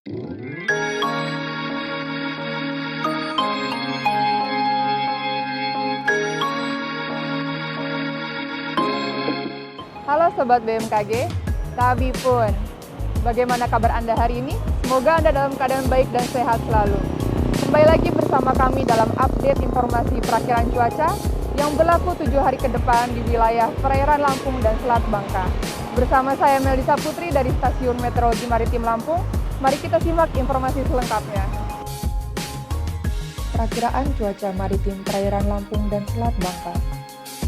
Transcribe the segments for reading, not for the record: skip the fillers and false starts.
Halo Sobat BMKG, Tabi pun. Bagaimana kabar Anda hari ini? Semoga Anda dalam keadaan baik dan sehat selalu. Kembali lagi bersama kami dalam update informasi perakiraan cuaca yang berlaku 7 hari ke depan di wilayah perairan Lampung dan Selat Bangka. Bersama saya Melisa Putri dari Stasiun Meteorologi Maritim Lampung, mari kita simak informasi selengkapnya. Perakiraan cuaca maritim perairan Lampung dan Selat Bangka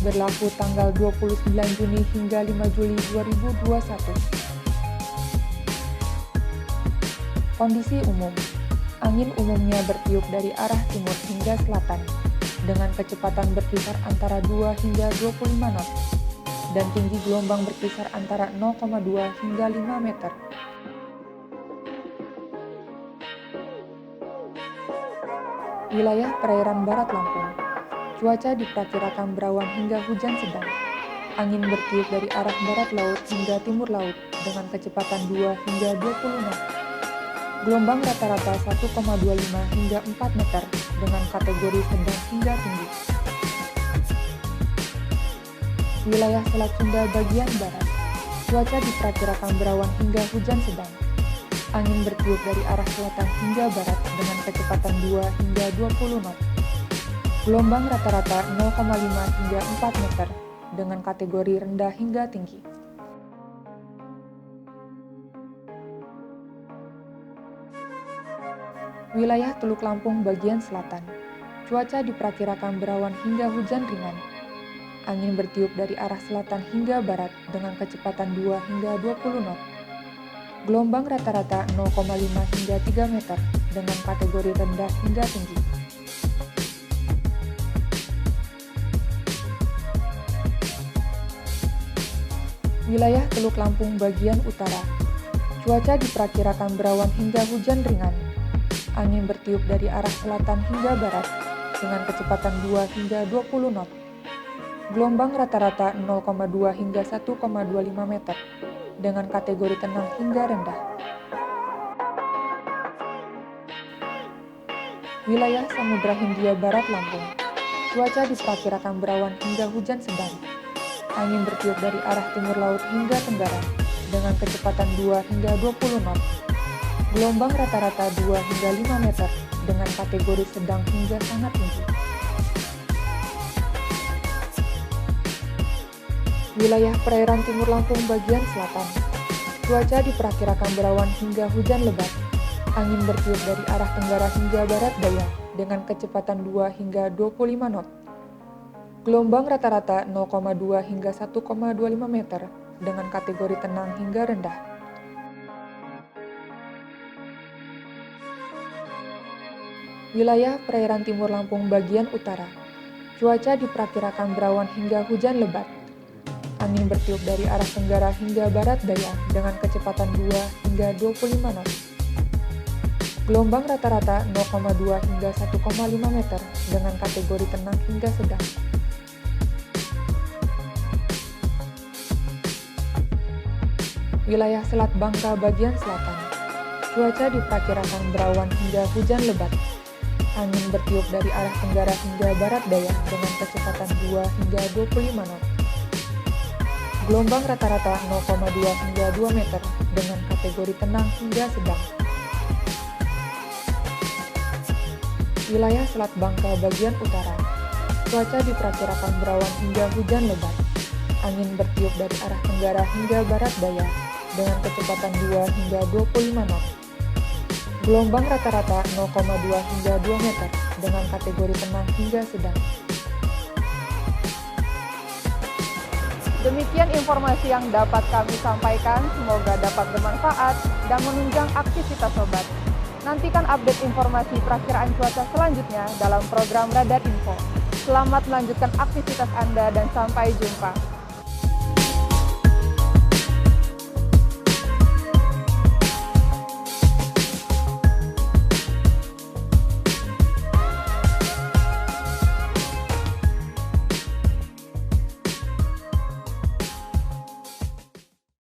berlaku tanggal 29 Juni hingga 5 Juli 2021. Kondisi umum, angin umumnya bertiup dari arah timur hingga selatan dengan kecepatan berkisar antara 2 hingga 25 knot dan tinggi gelombang berkisar antara 0,2 hingga 5 meter. Wilayah perairan barat Lampung, cuaca diperkirakan berawan hingga hujan sedang. Angin bertiup dari arah barat laut hingga timur laut dengan kecepatan 2 hingga 20 knot. Gelombang rata-rata 1,25 hingga 4 meter dengan kategori sedang hingga tinggi. Wilayah Selat Sunda bagian barat, cuaca diperkirakan berawan hingga hujan sedang. Angin bertiup dari arah selatan hingga barat dengan kecepatan 2 hingga 20 knot. Gelombang rata-rata 0,5 hingga 4 meter dengan kategori rendah hingga tinggi. Wilayah Teluk Lampung bagian selatan, cuaca diperkirakan berawan hingga hujan ringan. Angin bertiup dari arah selatan hingga barat dengan kecepatan 2 hingga 20 knot. Gelombang rata-rata 0,5 hingga 3 meter dengan kategori rendah hingga tinggi. Wilayah Teluk Lampung bagian utara, cuaca diperkirakan berawan hingga hujan ringan. Angin bertiup dari arah selatan hingga barat dengan kecepatan 2 hingga 20 knot. Gelombang rata-rata 0,2 hingga 1,25 meter dengan kategori tenang hingga rendah. Wilayah Samudra Hindia Barat Lampung, cuaca diperkirakan berawan hingga hujan sedang. Angin bertiup dari arah timur laut hingga tenggara dengan kecepatan 2 hingga 20 knot. Gelombang rata-rata 2 hingga 5 meter dengan kategori sedang hingga sangat tinggi. Wilayah perairan timur Lampung bagian selatan, cuaca diperkirakan berawan hingga hujan lebat. Angin bertiup dari arah tenggara hingga barat daya dengan kecepatan 2 hingga 25 knot. Gelombang rata-rata 0,2 hingga 1,25 meter dengan kategori tenang hingga rendah. Wilayah perairan timur Lampung bagian utara, cuaca diperkirakan berawan hingga hujan lebat. Angin bertiup dari arah tenggara hingga barat daya dengan kecepatan 2 hingga 25 knot. Gelombang rata-rata 0,2 hingga 1,5 meter dengan kategori tenang hingga sedang. Wilayah Selat Bangka bagian selatan, cuaca diperkirakan berawan hingga hujan lebat. Angin bertiup dari arah tenggara hingga barat daya dengan kecepatan 2 hingga 25 knot. Gelombang rata-rata 0,2 hingga 2 meter dengan kategori tenang hingga sedang. Wilayah Selat Bangka bagian utara, cuaca diperkirakan berawan hingga hujan lebat. Angin bertiup dari arah tenggara hingga barat daya dengan kecepatan 2 hingga 25 knot. Gelombang rata-rata 0,2 hingga 2 meter dengan kategori tenang hingga sedang. Demikian informasi yang dapat kami sampaikan, semoga dapat bermanfaat dan menunjang aktivitas sobat. Nantikan update informasi perakiraan cuaca selanjutnya dalam program Radar Info. Selamat melanjutkan aktivitas Anda dan sampai jumpa.